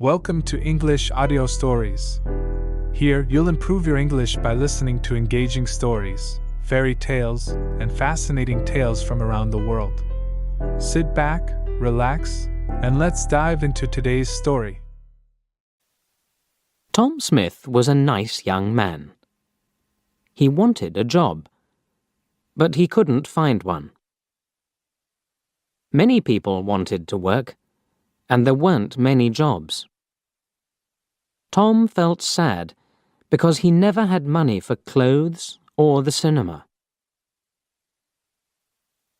Welcome to English Audio Stories. Here, you'll improve your English by listening to engaging stories, fairy tales, and fascinating tales from around the world. Sit back, relax, and let's dive into today's story. Tom Smith was a nice young man. He wanted a job, but he couldn't find one. Many people wanted to work, and there weren't many jobs. Tom felt sad because he never had money for clothes or the cinema.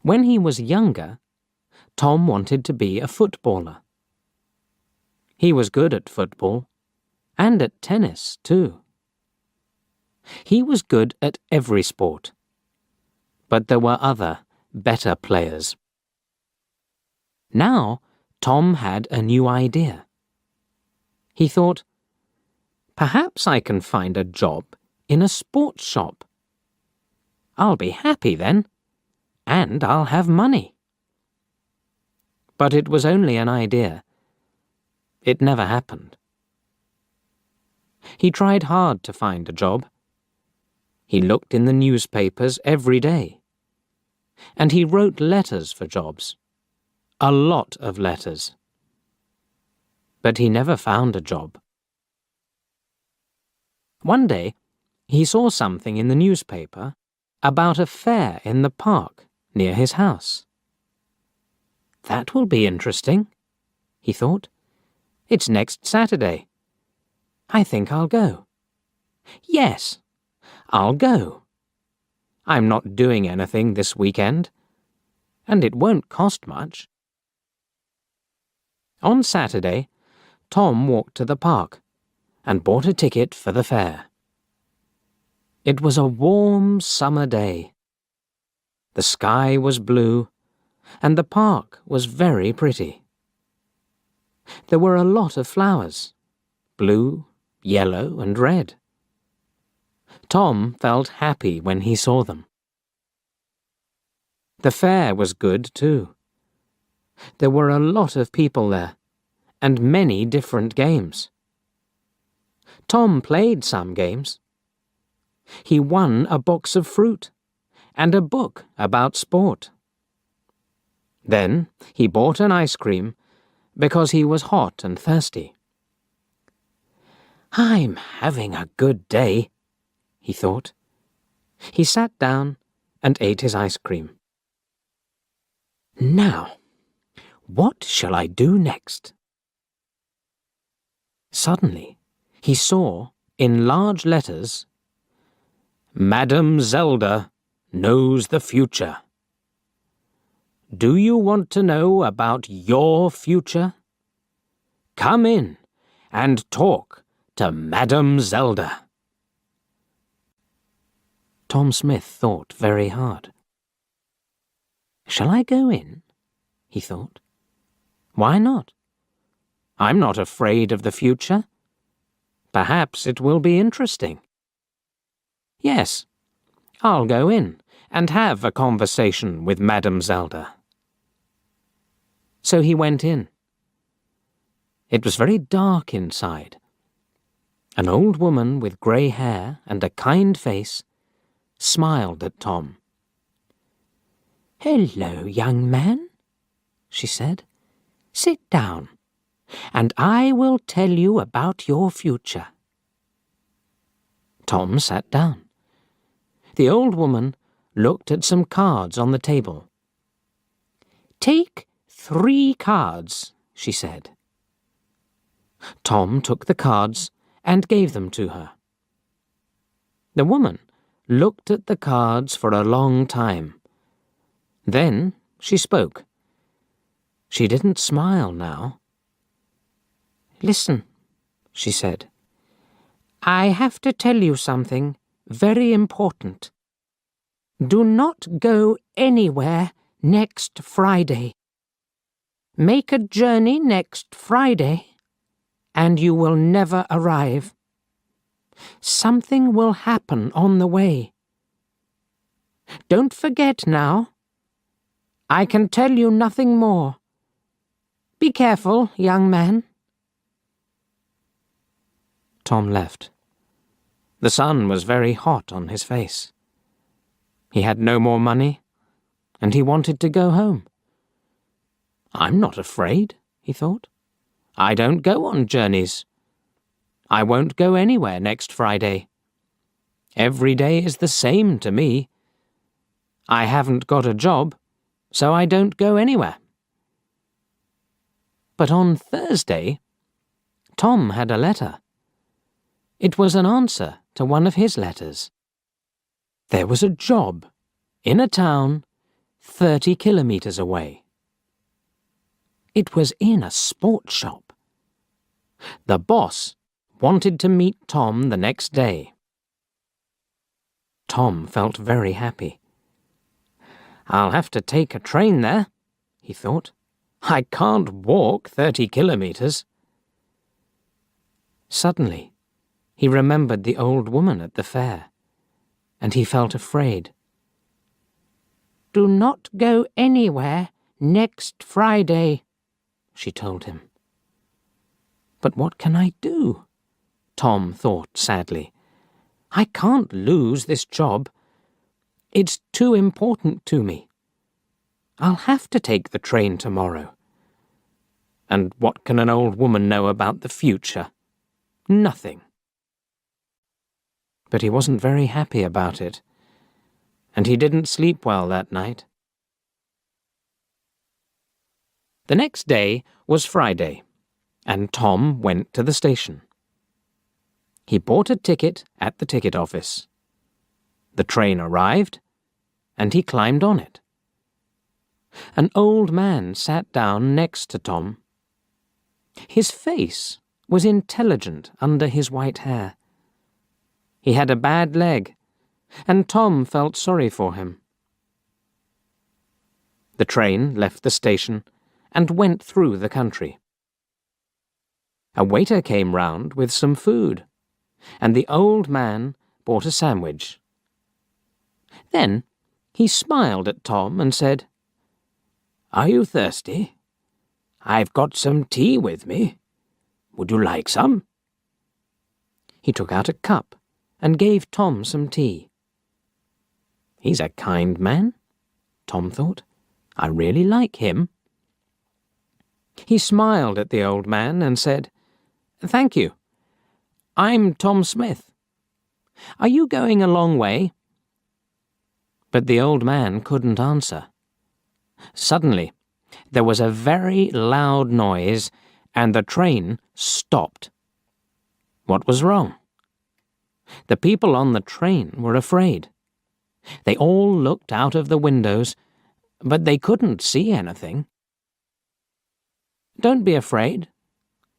When he was younger, Tom wanted to be a footballer. He was good at football, and at tennis too. He was good at every sport, but there were other, better players. Now, Tom had a new idea. He thought, perhaps I can find a job in a sports shop. I'll be happy then, and I'll have money. But it was only an idea. It never happened. He tried hard to find a job. He looked in the newspapers every day. And he wrote letters for jobs. A lot of letters. But he never found a job. One day, he saw something in the newspaper about a fair in the park near his house. That will be interesting, he thought. It's next Saturday. I think I'll go. Yes, I'll go. I'm not doing anything this weekend, and it won't cost much. On Saturday, Tom walked to the park and bought a ticket for the fair. It was a warm summer day. The sky was blue, and the park was very pretty. There were a lot of flowers, blue, yellow, and red. Tom felt happy when he saw them. The fair was good too. There were a lot of people there, and many different games. Tom played some games. He won a box of fruit and a book about sport. Then he bought an ice cream because he was hot and thirsty. I'm having a good day, he thought. He sat down and ate his ice cream. Now, what shall I do next? Suddenly, he saw, in large letters, Madam Zelda knows the future. Do you want to know about your future? Come in and talk to Madam Zelda. Tom Smith thought very hard. Shall I go in? He thought. Why not? I'm not afraid of the future. Perhaps it will be interesting. Yes, I'll go in and have a conversation with Madam Zelda. So he went in. It was very dark inside. An old woman with grey hair and a kind face smiled at Tom. Hello, young man, she said. Sit down, and I will tell you about your future. Tom sat down. The old woman looked at some cards on the table. Take 3 cards, she said. Tom took the cards and gave them to her. The woman looked at the cards for a long time. Then she spoke. She didn't smile now. Listen, she said. I have to tell you something very important. Do not go anywhere next Friday. Make a journey next Friday, and you will never arrive. Something will happen on the way. Don't forget now. I can tell you nothing more. Be careful, young man. Tom left. The sun was very hot on his face. He had no more money, and he wanted to go home. "I'm not afraid," he thought. "I don't go on journeys. I won't go anywhere next Friday. Every day is the same to me. I haven't got a job, so I don't go anywhere." But on Thursday, Tom had a letter. It was an answer to one of his letters. There was a job in a town 30 kilometers away. It was in a sports shop. The boss wanted to meet Tom the next day. Tom felt very happy. "I'll have to take a train there," he thought. "I can't walk 30 kilometers. Suddenly, he remembered the old woman at the fair, and he felt afraid. "Do not go anywhere next Friday," she told him. "But what can I do?" Tom thought sadly. "I can't lose this job. It's too important to me. I'll have to take the train tomorrow. And what can an old woman know about the future? Nothing." But he wasn't very happy about it, and he didn't sleep well that night. The next day was Friday, and Tom went to the station. He bought a ticket at the ticket office. The train arrived, and he climbed on it. An old man sat down next to Tom. His face was intelligent under his white hair. He had a bad leg, and Tom felt sorry for him. The train left the station and went through the country. A waiter came round with some food, and the old man bought a sandwich. Then he smiled at Tom and said, "Are you thirsty? I've got some tea with me. Would you like some?" He took out a cup and gave Tom some tea. "He's a kind man," Tom thought. "I really like him." He smiled at the old man and said, "Thank you. I'm Tom Smith. Are you going a long way?" But the old man couldn't answer. Suddenly, there was a very loud noise, and the train stopped. What was wrong? The people on the train were afraid. They all looked out of the windows, but they couldn't see anything. "Don't be afraid,"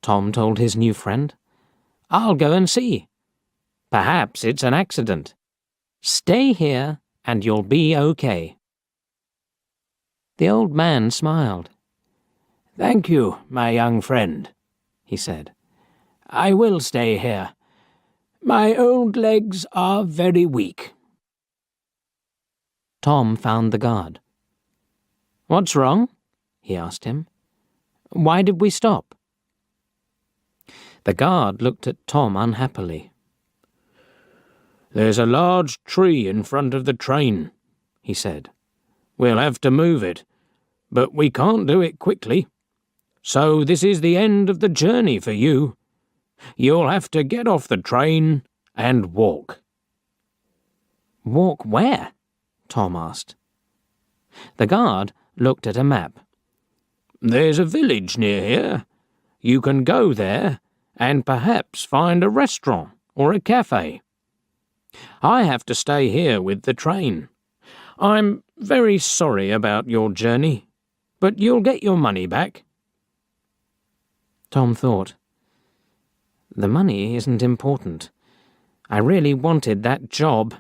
Tom told his new friend. "I'll go and see. Perhaps it's an accident. Stay here and you'll be okay." The old man smiled. "Thank you, my young friend," he said. "I will stay here. My old legs are very weak." Tom found the guard. "What's wrong?" he asked him. "Why did we stop?" The guard looked at Tom unhappily. "There's a large tree in front of the train," he said. "We'll have to move it, but we can't do it quickly. So this is the end of the journey for you. You'll have to get off the train and walk." "Walk where?" Tom asked. The guard looked at a map. "There's a village near here. You can go there and perhaps find a restaurant or a cafe. I have to stay here with the train. I'm very sorry about your journey, but you'll get your money back." Tom thought, "The money isn't important. I really wanted that job."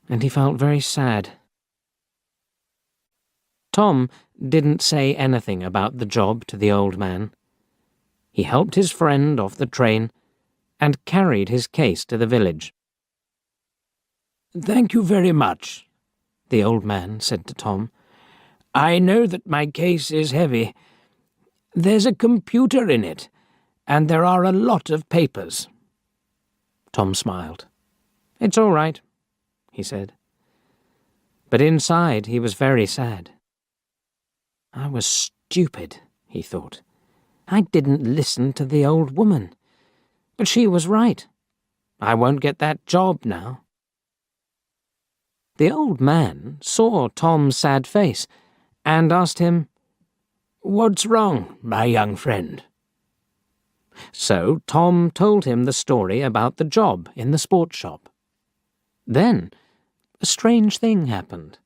And he felt very sad. Tom didn't say anything about the job to the old man. He helped his friend off the train and carried his case to the village. "Thank you very much," the old man said to Tom. "I know that my case is heavy. There's a computer in it, and there are a lot of papers." Tom smiled. "It's all right," he said. But inside he was very sad. "I was stupid," he thought. "I didn't listen to the old woman. But she was right. I won't get that job now." The old man saw Tom's sad face and asked him, "What's wrong, my young friend?" So Tom told him the story about the job in the sports shop. Then a strange thing happened.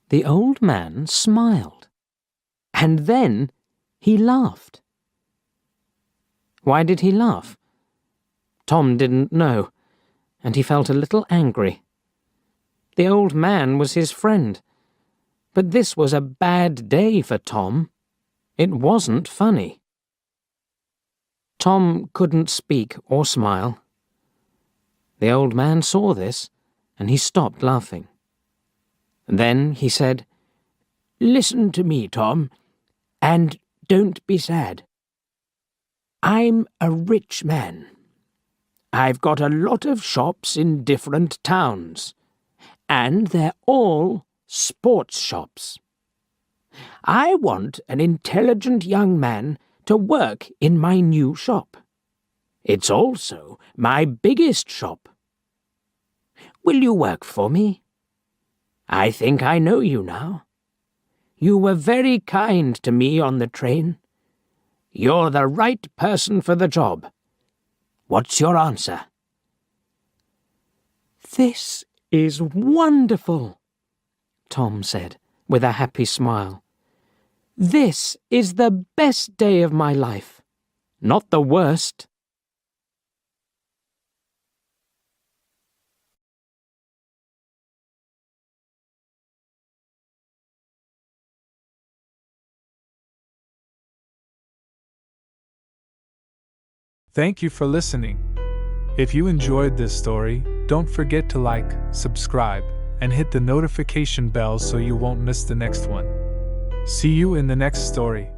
The old man smiled, and then he laughed. Why did he laugh? Tom didn't know, and he felt a little angry. The old man was his friend, but this was a bad day for Tom. It wasn't funny. Tom couldn't speak or smile. The old man saw this, and he stopped laughing. Then he said, "Listen to me, Tom, and don't be sad. I'm a rich man. I've got a lot of shops in different towns, and they're all sports shops. I want an intelligent young man to work in my new shop. It's also my biggest shop. Will you work for me? I think I know you now. You were very kind to me on the train. You're the right person for the job. What's your answer?" "This is wonderful," Tom said, with a happy smile. "This is the best day of my life, not the worst." Thank you for listening. If you enjoyed this story, don't forget to like, subscribe, and hit the notification bell so you won't miss the next one. See you in the next story.